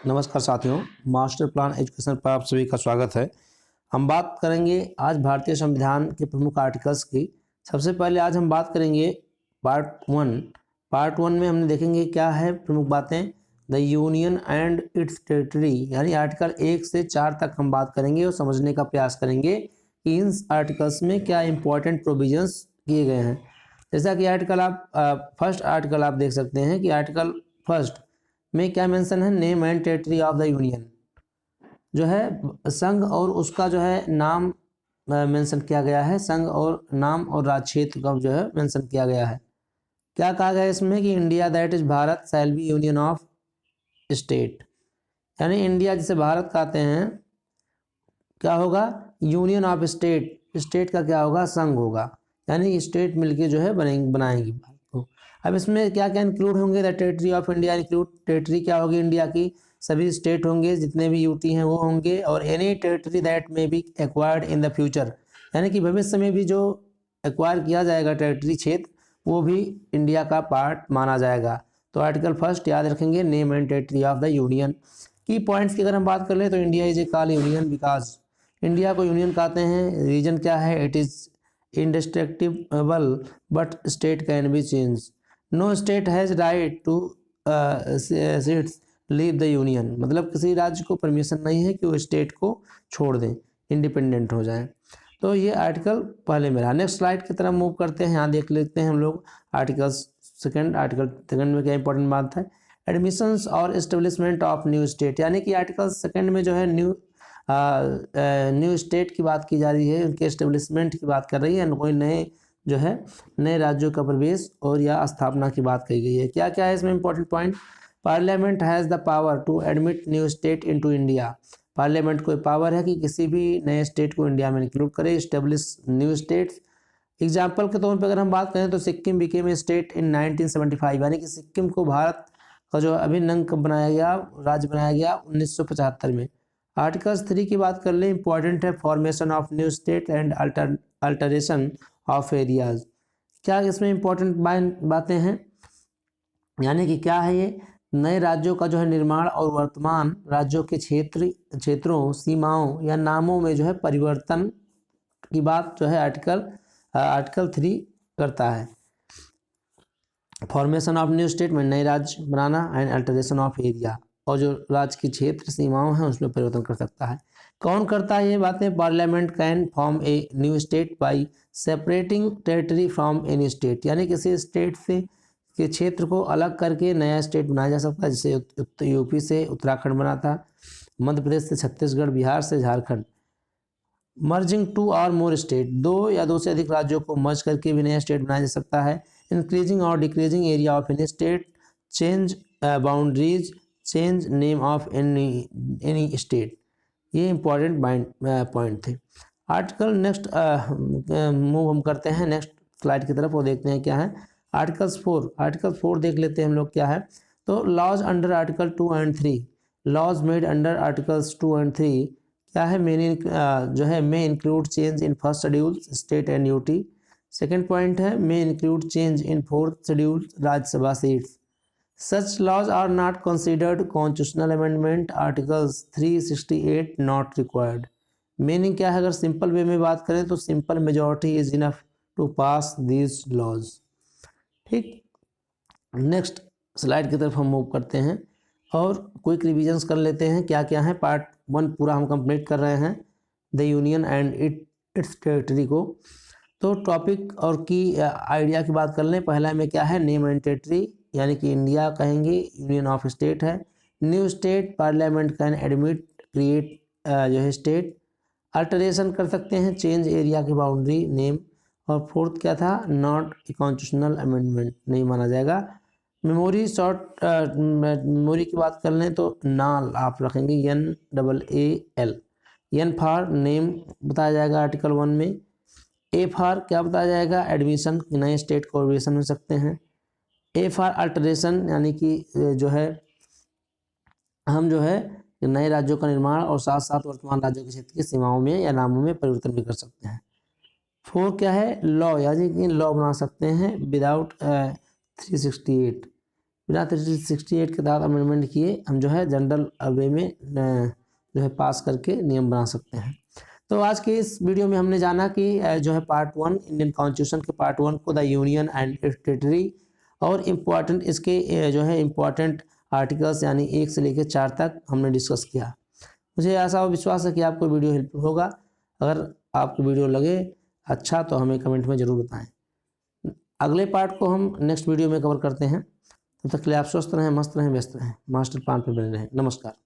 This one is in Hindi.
नमस्कार साथियों, मास्टर प्लान एजुकेशन पर आप सभी का स्वागत है। हम बात करेंगे आज भारतीय संविधान के प्रमुख आर्टिकल्स की। सबसे पहले आज हम बात करेंगे पार्ट वन में हमने देखेंगे क्या है प्रमुख बातें। The union and it's territory, यानी आर्टिकल 1 से 4 तक हम बात करेंगे और समझने का प्रयास करेंगे कि इन आर्टिकल्स में क्या इंपॉर्टेंट प्रोविजंस किए गए हैं। जैसा कि फर्स्ट आर्टिकल आप देख सकते हैं कि आर्टिकल फर्स्ट में क्या मेंशन है, name and territory of the union, जो है संघ और उसका जो है नाम मेंशन किया गया है। संघ और नाम और राज्य क्षेत्र का जो है मेंशन किया गया है। क्या कहा गया है इसमें कि India that is Bharat shall be union of state, यानी इंडिया जिसे भारत कहते हैं क्या होगा, यूनियन ऑफ स्टेट। स्टेट का क्या होगा, संघ होगा, यानी स्टेट मिलके जो है बनाएंगी भारत को। अब इसमें क्या क्या इंक्लूड होंगे, the territory of India include, territory क्या होगी इंडिया की, सभी स्टेट होंगे, जितने भी यूटी हैं वो होंगे, और एनी टेरिटरी दैट में B acquired in the future, यानी कि भविष्य में भी जो एक्वायर किया जाएगा टेरिटरी क्षेत्र वो भी इंडिया का पार्ट माना जाएगा। तो आर्टिकल फर्स्ट याद रखेंगे, name and territory of the union. की पॉइंट्स की अगर हम बात कर ले तो India is a called union because, India को यूनियन कहते हैं, रीजन क्या है, it is indestructible but state can be changed, no state has right to leave the union, मतलब किसी राज्य को परमिशन नहीं है कि वो स्टेट को छोड़ दें, इंडिपेंडेंट हो जाए। तो ये आर्टिकल पहले मेरा। नेक्स्ट स्लाइड की तरफ मूव करते हैं, यहाँ देख लेते हैं हम लोग आर्टिकल सेकंड में क्या इंपॉर्टेंट बात है, एडमिशंस और एस्टेब्लिशमेंट ऑफ न्यू स्टेट, यानी कि आर्टिकल सेकंड में जो है न्यू स्टेट की बात की जा रही है, उनके एस्टेब्लिशमेंट की बात कर रही है, कोई नए राज्यों का प्रवेश और या स्थापना की बात कही गई है। क्या क्या है इसमें important point, parliament has the power to admit new state into India, parliament को पावर है कि किसी भी नए स्टेट को इंडिया में इंक्लूड करे, एस्टेब्लिश न्यू स्टेट्स। एग्जाम्पल के तौर पर अगर हम बात करें तो Sikkim became a state in 1975, यानी कि सिक्किम को भारत का जो अभिन्न अंग बनाया गया, राज्य बनाया गया 1975 में। आर्टिकल्स 3 की बात कर ले, इंपॉर्टेंट है, formation of new state and alteration of areas. क्या इसमें इंपॉर्टेंट बातें हैं, यानी कि क्या है ये, नए राज्यों का जो है निर्माण और वर्तमान राज्यों के क्षेत्रों, सीमाओं या नामों में जो है परिवर्तन की बात जो है आर्टिकल 3 करता है। फॉर्मेशन ऑफ न्यू स्टेट में नए राज्य बनाना, एंड अल्टरेशन ऑफ एरिया, और जो राज्य की क्षेत्र सीमाओं हैं उसमें परिवर्तन कर सकता है। कौन करता है ये बातें, parliament can form a new state by separating territory from any state, यानी किसी स्टेट से के क्षेत्र को अलग करके नया स्टेट बनाया जा सकता है, जैसे यूपी से उत्तराखंड बना था, मध्य प्रदेश से छत्तीसगढ़, बिहार से झारखंड। मर्जिंग टू और मोर स्टेट, दो या दो से अधिक राज्यों को मर्ज करके भी नया स्टेट बनाया जा सकता है। इंक्रीजिंग और decreasing area of any state, change boundaries, change name of any state, ये इंपॉर्टेंट पॉइंट थे। आर्टिकल नेक्स्ट मूव हम करते हैं नेक्स्ट स्लाइड की तरफ, वो देखते हैं क्या है। आर्टिकल 4 देख लेते हैं हम लोग क्या है। तो laws under article 2 and 3, laws made under articles 2 and 3 क्या है, जो है may include change in first schedule state and UT. Second point है, may include change in fourth schedule Rajya Sabha seats. Such laws are not considered constitutional amendment, articles 368 not required। Meaning क्या है, अगर सिंपल वे में बात करें तो simple majority is enough to pass these laws. ठीक, नेक्स्ट स्लाइड की तरफ हम मूव करते हैं और क्विक रिविजन्स कर लेते हैं क्या क्या है। पार्ट 1 पूरा हम कंप्लीट कर रहे हैं, the union and it's territory को। तो टॉपिक और की आइडिया की बात कर लें। पहला में क्या है, नेम एंड टेरिटरी, यानी कि इंडिया कहेंगे यूनियन ऑफ स्टेट है। New state, parliament can admit create जो है स्टेट। अल्टरेशन कर सकते हैं, चेंज एरिया की बाउंड्री, नेम। और फोर्थ क्या था, नॉट कॉन्स्टिट्यूशनल अमेंडमेंट, नहीं माना जाएगा। मेमोरी मेमोरी की बात कर लें तो नाल आप रखेंगे NAAL, एन फॉर नेम बताया जाएगा आर्टिकल 1 में। ए फॉर क्या बताया जाएगा, एडमिशन, नए स्टेट को एडमिशन हो सकते हैं। ए फॉर अल्टरेशन, यानी कि जो है हम जो है नए राज्यों का निर्माण और साथ साथ वर्तमान राज्यों के क्षेत्र की सीमाओं में या नामों में परिवर्तन भी कर सकते हैं। 4 क्या है, लॉ, यानी कि लॉ बना सकते हैं विदाउट 368। बिना 368 के तहत अमेंडमेंट किए हम जो है जनरल वे में जो है पास करके नियम बना सकते हैं। तो आज के इस वीडियो में हमने जाना कि जो है पार्ट 1 इंडियन कॉन्स्टिट्यूशन के पार्ट 1 को the union and it's territory और इम्पॉर्टेंट इसके जो है इम्पॉर्टेंट आर्टिकल्स यानी 1 से लेकर 4 तक हमने डिस्कस किया। मुझे ऐसा विश्वास है कि आपको वीडियो हेल्पफुल होगा। अगर आपको वीडियो लगे अच्छा तो हमें कमेंट में ज़रूर बताएं। अगले पार्ट को हम नेक्स्ट वीडियो में कवर करते हैं। तब तक के लिए आप स्वस्थ रहें, मस्त रहें, व्यस्त रहें। मास्टर प्लान पर बने रहें। नमस्कार।